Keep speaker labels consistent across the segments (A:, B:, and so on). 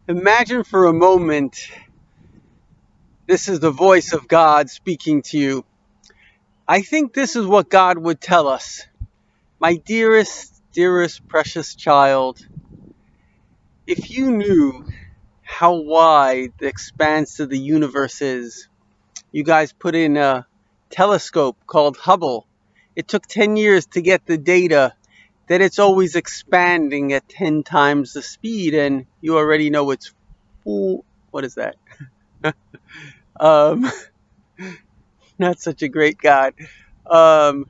A: Imagine for a moment this is the voice of God speaking to you. I think this is what God would tell us. My dearest, precious child, if you knew how wide the expanse of the universe is, you guys put in a telescope called Hubble. It took 10 years to get the data that it's always expanding at 10 times the speed, and you already know it's full. What is that? Um, not such a great God. Um,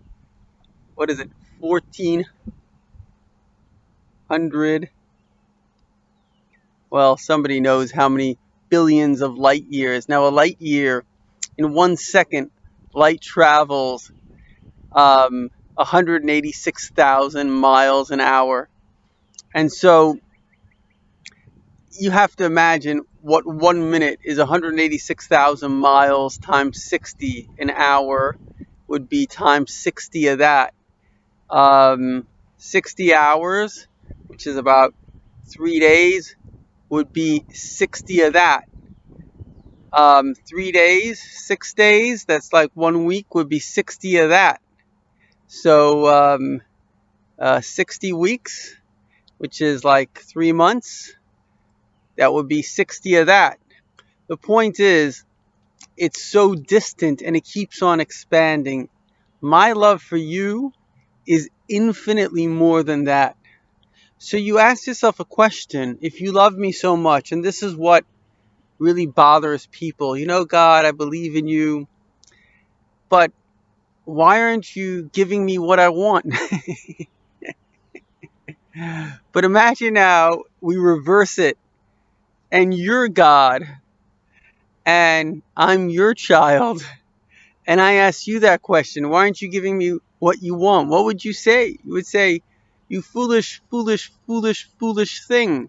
A: what is it? 1400. Well, somebody knows how many billions of light years. Now, a light year, in 1 second, light travels 186,000 miles an hour. And so you have to imagine what 1 minute is. 186,000 miles times 60 an hour would be times 60 of that. 60 hours, which is about 3 days, would be 60 of that. 3 days, 6 days, that's like 1 week, would be 60 of that. So 60 weeks, which is like 3 months, that would be 60 of that. The point is, it's so distant and it keeps on expanding. My love for you is infinitely more than that. So you ask yourself a question: if you love me so much, and this is what really bothers people, God, I believe in you, but why aren't you giving me what I want? But imagine now we reverse it, and you're God, and I'm your child, and I ask you that question: why aren't you giving me what you want? What would you say? You would say, you foolish, foolish, foolish, foolish thing.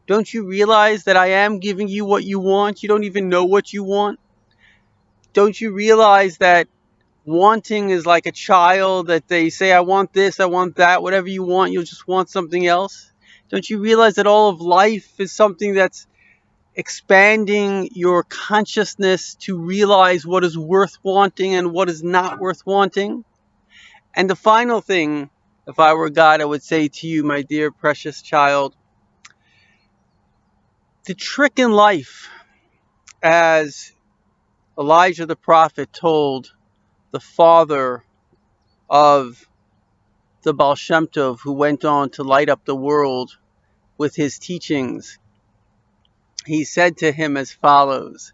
A: Don't you realize that I am giving you what you want? You don't even know what you want. Don't you realize that wanting is like a child, that they say, I want this, I want that, whatever you want, you'll just want something else? Don't you realize that all of life is something that's expanding your consciousness to realize what is worth wanting and what is not worth wanting? And the final thing, if I were God, I would say to you, my dear precious child, the trick in life, as Elijah the prophet told the father of the Baal Shem Tov, who went on to light up the world with his teachings, he said to him as follows: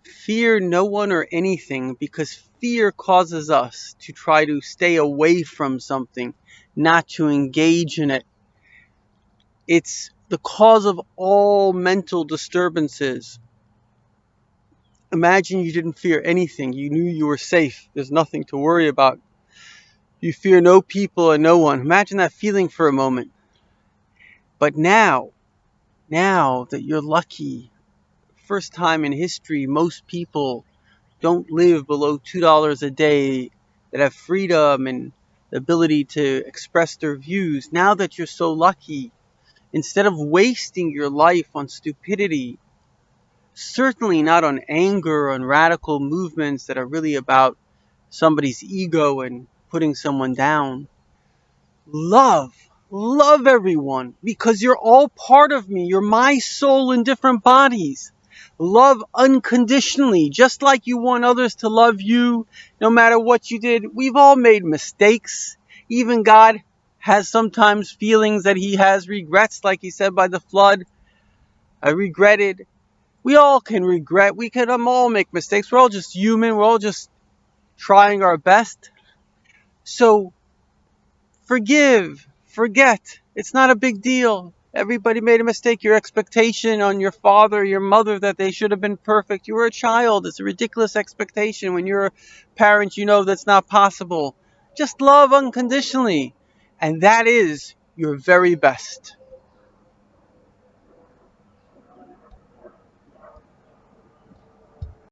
A: fear no one or anything, because fear causes us to try to stay away from something, not to engage in it. It's the cause of all mental disturbances. Imagine you didn't fear anything. You knew you were safe. There's nothing to worry about. You fear no people and no one. Imagine that feeling for a moment. But now that you're lucky, first time in history, most people don't live below $2 a day, that have freedom and the ability to express their views. Now that you're so lucky, instead of wasting your life on stupidity, certainly not on anger, on radical movements that are really about somebody's ego and putting someone down, love everyone, because you're all part of me. You're my soul in different bodies. Love unconditionally, just like you want others to love you, no matter what you did. We've all made mistakes. Even God has sometimes feelings that he has regrets, like he said by the flood. I regretted. We all can regret. We can all make mistakes. We're all just human. We're all just trying our best. So forgive, forget. It's not a big deal. Everybody made a mistake. Your expectation on your father, your mother, that they should have been perfect. You were a child. It's a ridiculous expectation. When you're a parent, you know that's not possible. Just love unconditionally. And that is your very best.